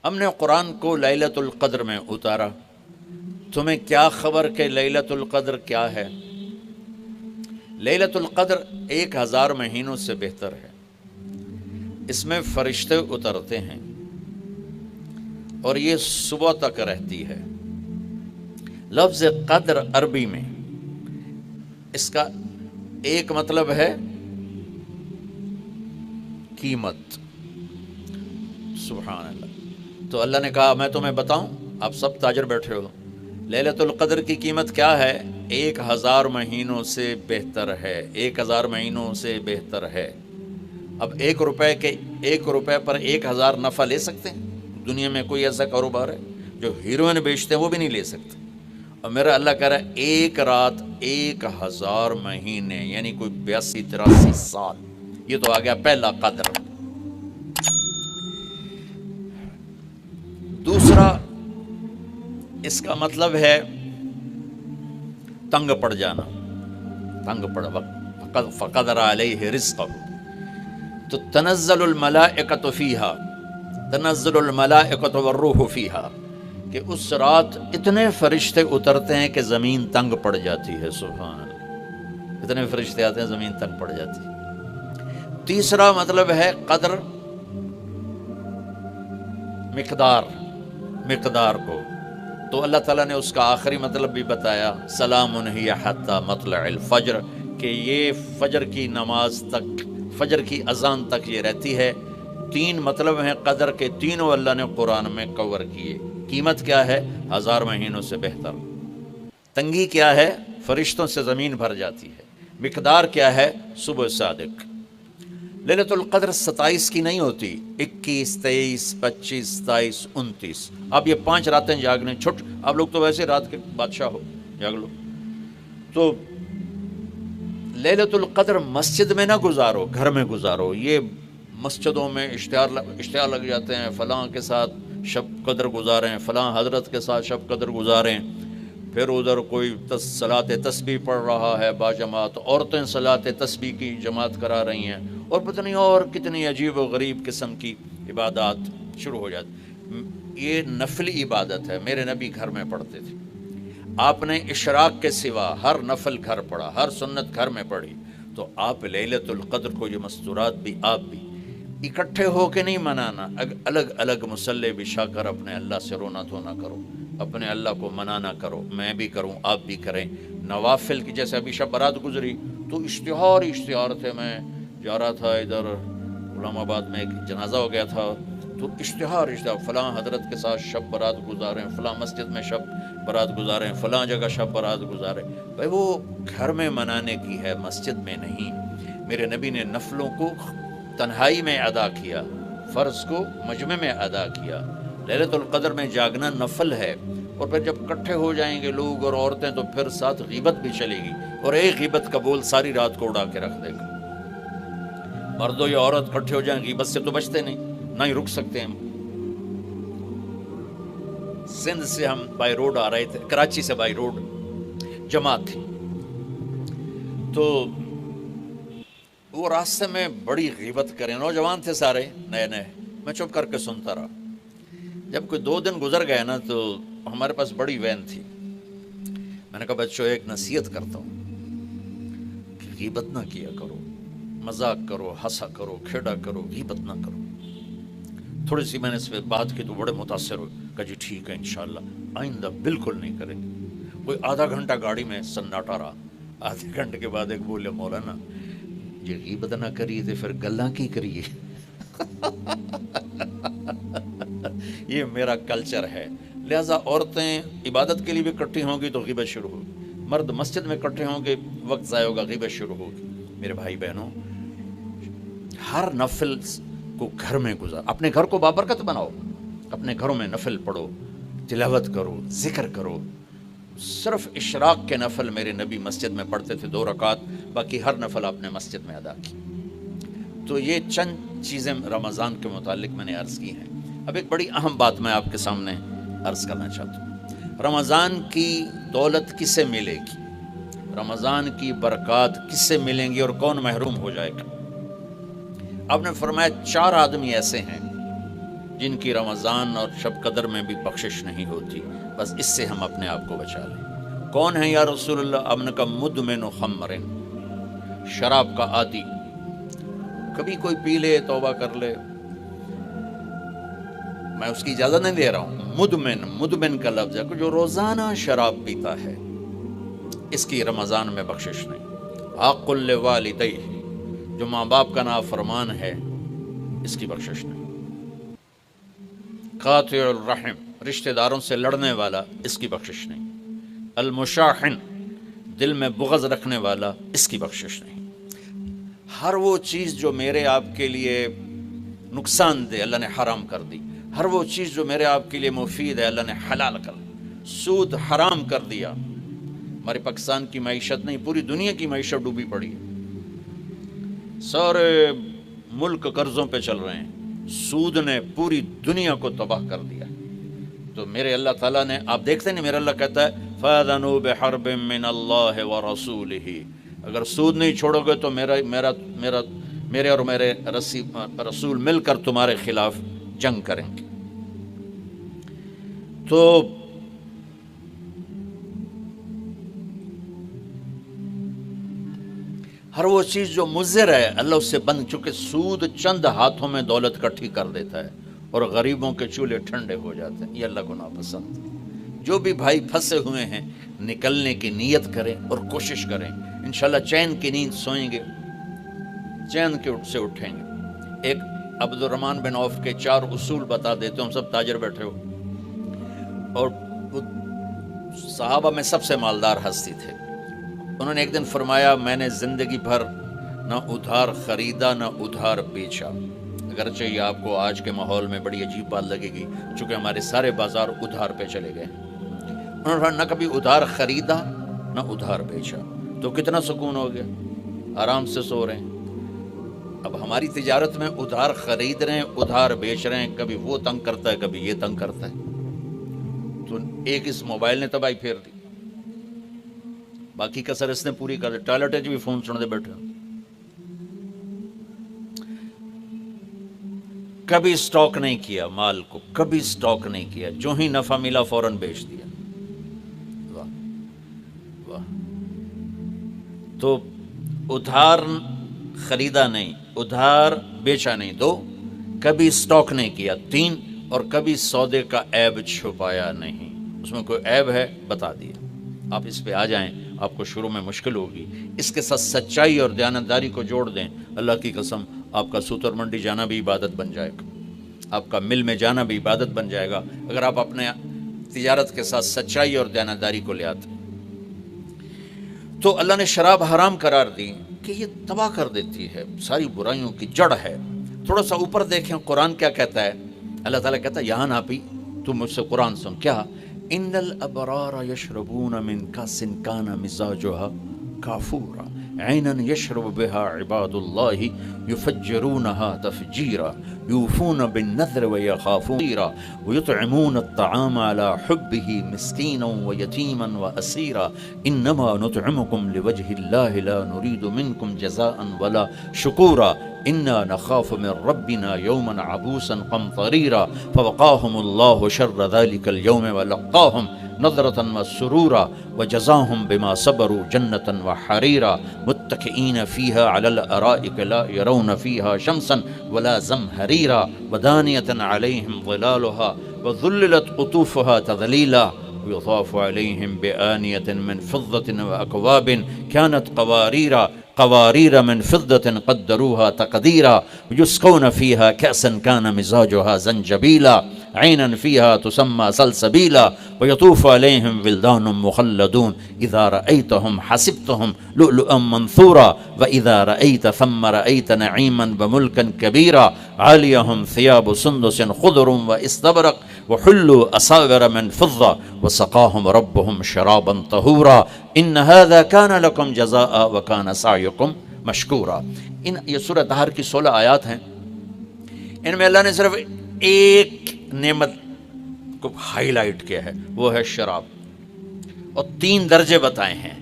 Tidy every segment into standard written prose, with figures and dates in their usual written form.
ہم نے قرآن کو لیلۃ القدر میں اتارا. تمہیں کیا خبر کہ لیلۃ القدر کیا ہے؟ لیلۃ القدر 1000 مہینوں سے بہتر ہے. اس میں فرشتے اترتے ہیں اور یہ صبح تک رہتی ہے. لفظ قدر عربی میں اس کا ایک مطلب ہے قیمت. سبحان اللہ. تو اللہ نے کہا میں تمہیں بتاؤں، آپ سب تاجر بیٹھے ہو، لیلۃ القدر کی قیمت کیا ہے؟ 1000 مہینوں سے بہتر ہے. 1000 مہینوں سے بہتر ہے. اب 1 روپے پر 1000 نفع لے سکتے ہیں؟ دنیا میں کوئی ایسا کاروبار ہے؟ جو ہیروئن بیچتے ہیں وہ بھی نہیں لے سکتے. اور میرا اللہ کہہ رہا ہے ایک رات 1000 مہینے، یعنی کوئی 82-83 سال. یہ تو آ گیا پہلا قدر. دوسرا اس کا مطلب ہے تنگ پڑ جانا. تنگ پڑ وقت فقدر علیہ رزقہ. تو تنزل الملائکۃ فیہا، تنزل الملائکۃ والروح فیہا، کہ اس رات اتنے فرشتے اترتے ہیں کہ زمین تنگ پڑ جاتی ہے. سبحان اللہ. اتنے فرشتے آتے ہیں زمین تنگ پڑ جاتی ہے. تیسرا مطلب ہے قدر، مقدار کو. تو اللہ تعالیٰ نے اس کا آخری مطلب بھی بتایا، سلام ہی حتی مطلع الفجر، کہ یہ فجر کی نماز تک، فجر کی اذان تک یہ رہتی ہے. 3 مطلب ہیں قدر کے، تینوں اللہ نے قرآن میں کور کیے. قیمت کیا ہے؟ 1000 مہینوں سے بہتر. تنگی کیا ہے؟ فرشتوں سے زمین بھر جاتی ہے. مقدار کیا ہے؟ صبح صادق. لیلۃ القدر 27 کی نہیں ہوتی، 21، 23، 25، 27، 29. اب یہ 5 راتیں جاگنے چھٹ. آپ لوگ تو ویسے رات کے بادشاہ ہو، جاگ لو. تو لیلۃ القدر مسجد میں نہ گزارو، گھر میں گزارو. یہ مسجدوں میں اشتہار لگ جاتے ہیں، فلاں کے ساتھ شب قدر گزاریں، فلاں حضرت کے ساتھ شب قدر گزاریں. پھر ادھر کوئی صلاۃ تسبیح پڑھ رہا ہے باجماعت، عورتیں صلاۃ تسبیح کی جماعت کرا رہی ہیں، اور پتہ نہیں اور کتنی عجیب و غریب قسم کی عبادات شروع ہو جاتی. یہ نفلی عبادت ہے. میرے نبی گھر میں پڑھتے تھے. آپ نے اشراق کے سوا ہر نفل گھر پڑھا، ہر سنت گھر میں پڑھی. تو آپ لیلۃ القدر کو یہ مستورات بھی آپ بھی اکٹھے ہو کے نہیں منانا، الگ الگ مصلی بچھا کر اپنے اللہ سے رونا دھونا کرو، اپنے اللہ کو منانا کرو. میں بھی کروں، آپ بھی کریں. نوافل کی جیسے ابھی شب برات گزری تو اشتہار تھے. میں جا رہا تھا ادھر غلام آباد میں، ایک جنازہ ہو گیا تھا، تو اشتہار فلاں حضرت کے ساتھ شب برات گزاریں، فلاں مسجد میں شب برات گزاریں، فلاں جگہ شب برات گزاریں. بھائی وہ گھر میں منانے کی ہے، مسجد میں نہیں. میرے نبی نے نفلوں کو تنہائی میں ادا کیا، فرض کو مجمع میں ادا کیا. لیلۃ القدر میں جاگنا نفل ہے. اور پھر جب اکٹھے ہو جائیں گے لوگ اور عورتیں تو پھر ساتھ غیبت بھی چلے گی، اور ایک غیبت کا بول ساری رات کو اڑا کے رکھ دے گا. مردوں یا عورت اکٹھے ہو جائیں غیبت سے تو بچتے نہیں، نہ ہی رک سکتے ہیں. سندھ سے ہم بائی روڈ آ رہے تھے، کراچی سے بائی روڈ جماعت تھی. تو وہ راستے میں بڑی غیبت کریں، نوجوان تھے سارے نئے نئے. میں چپ کر کے سنتا رہا. جب کوئی 2 دن گزر گئے نا تو ہمارے پاس بڑی وین تھی. میں نے کہا بچوں ایک نصیحت کرتا ہوں کہ غیبت نہ کیا کرو، مذاق کرو، ہنسا کرو، کھیڑا کرو، غیبت نہ کرو. تھوڑی سی میں نے اس پہ بات کی تو بڑے متاثر ہوئے. کہا جی ٹھیک ہے انشاءاللہ آئندہ بالکل نہیں کریں گے. کوئی آدھا گھنٹہ گاڑی میں سناٹا رہا. آدھے گھنٹے کے بعد ایک بولے مولانا جی غیبت نہ کریے تو پھر گلاں کی کریے. یہ میرا کلچر ہے. لہٰذا عورتیں عبادت کے لیے بھی اکٹھی ہوں گی تو غیبت شروع ہوگی، مرد مسجد میں اکٹھے ہوں گے وقت ضائع ہوگا، غیبت شروع ہوگی. میرے بھائی بہنوں، ہر نفل کو گھر میں گزار. اپنے گھر کو بابرکت بناؤ، اپنے گھروں میں نفل پڑھو، تلاوت کرو، ذکر کرو. صرف اشراق کے نفل میرے نبی مسجد میں پڑھتے تھے 2 رکعت، باقی ہر نفل آپ نے مسجد میں ادا کی. تو یہ چند چیزیں رمضان کے متعلق میں نے عرض کی ہیں. اب ایک بڑی اہم بات میں آپ کے سامنے عرض کرنا چاہتا ہوں. رمضان کی دولت کس سے ملے گی؟ رمضان کی برکات کس سے ملیں گی اور کون محروم ہو جائے گا؟ آپ نے فرمایا 4 آدمی ایسے ہیں جن کی رمضان اور شب قدر میں بھی بخشش نہیں ہوتی، بس اس سے ہم اپنے آپ کو بچا لیں۔ کون ہے یا رسول اللہ؟ اب نے کہا مدمن خمر، شراب کا عادی، کبھی کوئی پی لے توبہ کر لے، میں اس کی اجازت نہیں دے رہا ہوں۔ مدمن کا لفظ ہے کہ جو روزانہ شراب پیتا ہے، اس کی رمضان میں بخشش نہیں۔ عاق لوالدیہ، جو ماں باپ کا نافرمان ہے، اس کی بخشش نہیں۔ قاطع الرحم، رشتہ داروں سے لڑنے والا، اس کی بخشش نہیں۔ المشاحن، دل میں بغض رکھنے والا، اس کی بخشش نہیں۔ ہر وہ چیز جو میرے آپ کے لیے نقصان دہ اللہ نے حرام کر دی، ہر وہ چیز جو میرے آپ کے لیے مفید ہے اللہ نے حلال کر دی۔ سود حرام کر دیا۔ ہمارے پاکستان کی معیشت نہیں، پوری دنیا کی معیشت ڈوبی پڑی ہے، سارے ملک قرضوں پہ چل رہے ہیں، سود نے پوری دنیا کو تباہ کر دیا۔ تو میرے اللہ تعالیٰ نے، آپ دیکھتے ہیں میرا اللہ کہتا ہے فَأَذَنُوا بِحَرْبٍ مِّنَ اللَّهِ وَرَسُولِهِ، اگر سود نہیں چھوڑو گے تو میرے اور میرے رسول مل کر تمہارے خلاف جنگ کریں گے۔ تو ہر وہ چیز جو مضر ہے اللہ اس سے بند، چونکہ سود چند ہاتھوں میں دولت کٹھی کر دیتا ہے اور غریبوں کے چولہے ٹھنڈے ہو جاتے ہیں، یہ اللہ کو ناپسند ہے۔ جو بھی بھائی پھنسے ہوئے ہیں نکلنے کی نیت کریں اور کوشش کریں، انشاءاللہ چین کی نیند سوئیں گے، چین کے سے اٹھیں گے۔ ایک عبد الرحمن بن عوف کے 4 اصول بتا دیتے ہوں، سب تاجر بیٹھے ہو، اور وہ صحابہ میں سب سے مالدار ہستی تھے۔ انہوں نے ایک دن فرمایا میں نے زندگی بھر نہ ادھار خریدا نہ ادھار بیچا، اگرچہ یہ آپ کو آج کے ماحول میں بڑی عجیب بات لگے گی چونکہ ہمارے سارے بازار ادھار پہ چلے گئے۔ انہوں نے نہ کبھی ادھار خریدا نہ ادھار بیچا، تو کتنا سکون ہو گیا، آرام سے سو رہے ہیں۔ اب ہماری تجارت میں ادھار خرید رہے ہیں ادھار بیچ رہے ہیں، کبھی وہ تنگ کرتا ہے کبھی یہ تنگ کرتا ہے، تو ایک اس موبائل نے تباہی پھیر دی، باقی کسر اس نے پوری کر دی۔ ٹوائلٹ بھی فون سنتے بیٹھے، کبھی سٹاک نہیں کیا مال کو، کبھی سٹاک نہیں کیا، جو ہی نفع ملا فوراً بیچ دیا۔ واہ واہ۔ تو ادھار خریدا نہیں، ادھار بیچا نہیں، 2، کبھی سٹاک نہیں کیا، 3، اور کبھی سودے کا عیب چھپایا نہیں۔ اس میں کوئی عیب ہے بتا دیا، آپ اس پہ آ جائیں، آپ کو شروع میں مشکل ہوگی، اس کے ساتھ سچائی اور دیانتداری کو جوڑ دیں، اللہ کی قسم آپ کا سوتر منڈی جانا بھی عبادت بن جائے گا، آپ کا مل میں جانا بھی عبادت بن جائے گا، اگر آپ اپنے تجارت کے ساتھ سچائی اور دیانتداری کو لے آتے۔ تو اللہ نے شراب حرام قرار دی کہ یہ تباہ کر دیتی ہے، ساری برائیوں کی جڑ ہے۔ تھوڑا سا اوپر دیکھیں قرآن کیا کہتا ہے، اللہ تعالیٰ کہتا ہے یہاں ناپی تم مجھ سے قرآن سن، کیا ان الابرار یشربون من کاس کان مزاجها کافورا عینا یشرب بها عباد اللہ یفجرونها تفجیرا یوفون بالنذر ویخافون ویطعمون الطعام على حبه مسکینا ویتیما واسیرا انما نطعمکم لوجه اللہ لا نرید منکم جزاء ولا شکورا انا نخاف من ربنا یوما عبوسا قمطریرا فوقاهم اللہ شر ذلك اليوم ولقاهم نظرة وسرورا وجزاهم بما صبروا جنة وحريرا متكئين فيها على الأرائك لا يرون فيها شمسا ولا زمهريرا ودانية عليهم ظلالها وذللت قطوفها تذليلا ويطاف عليهم بآنية من فضة وأكواب كانت قوارير من فضة قدروها تقديرا يسقون فيها كأسا كان مزاجها زنجبيلا عينا فيها تسمى سلسبيلا ويطوف عليهم ولدان مخلدون إذا رأيتهم حسبتهم لؤلؤا منثورا وإذا رأيت ثم رأيت نعيما وملكا كبيرا عاليهم ثياب سندس خضر واستبرق وحلوا أساور من فضة وسقاهم ربهم شرابا طهورا إن هذا كان لكم جزاء وكان سعيكم مشكورا۔ یہ سورہ طہر کی 16 آیات ہیں، ان میں اللہ نے صرف ایک نعمت کو ہائی لائٹ کیا ہے، وہ ہے شراب، اور 3 درجے بتائے ہیں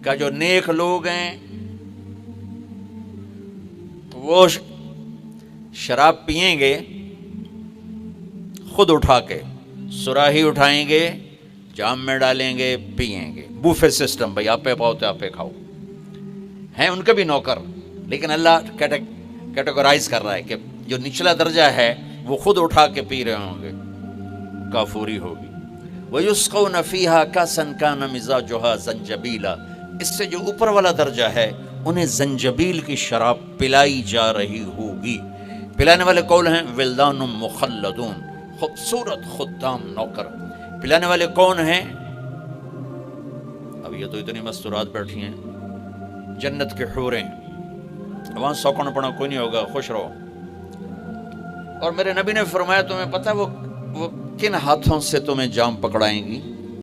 کہ جو نیک لوگ ہیں وہ شراب پئیں گے خود اٹھا کے سراہی اٹھائیں گے، جام میں ڈالیں گے، پئیں گے. بوفے سسٹم، بھائی آپ پہ پاؤ تو آپ پہ کھاؤ. ہیں ان کے بھی نوکر، لیکن اللہ کیٹیگرائز کر رہا ہے کہ جو نچلا درجہ ہے وہ خود اٹھا کے پی رہے ہوں گے. کافوری ہوگی. وَيُسْقَوْنَ فِيهَا كَأْسًا كَانَ مِزَاجُهَا زَنْجَبِيلًا، اس سے جو اوپر والا درجہ ہے انہیں زنجبیل کی شراب پلائی جا رہی ہوگی. پلانے والے کون ہیں؟ ولدان مخلدون، خوبصورت خدام نوکر. پلانے والے کون ہیں؟ اب یہ تو اتنی مستورات بیٹھی ہیں، جنت کے حوریں، وہاں سوکن پڑا کوئی نہیں ہوگا، خوش رہو. اور میرے نبی نے فرمایا تمہیں پتہ وہ کن ہاتھوں سے تمہیں جام پکڑائیں گی؟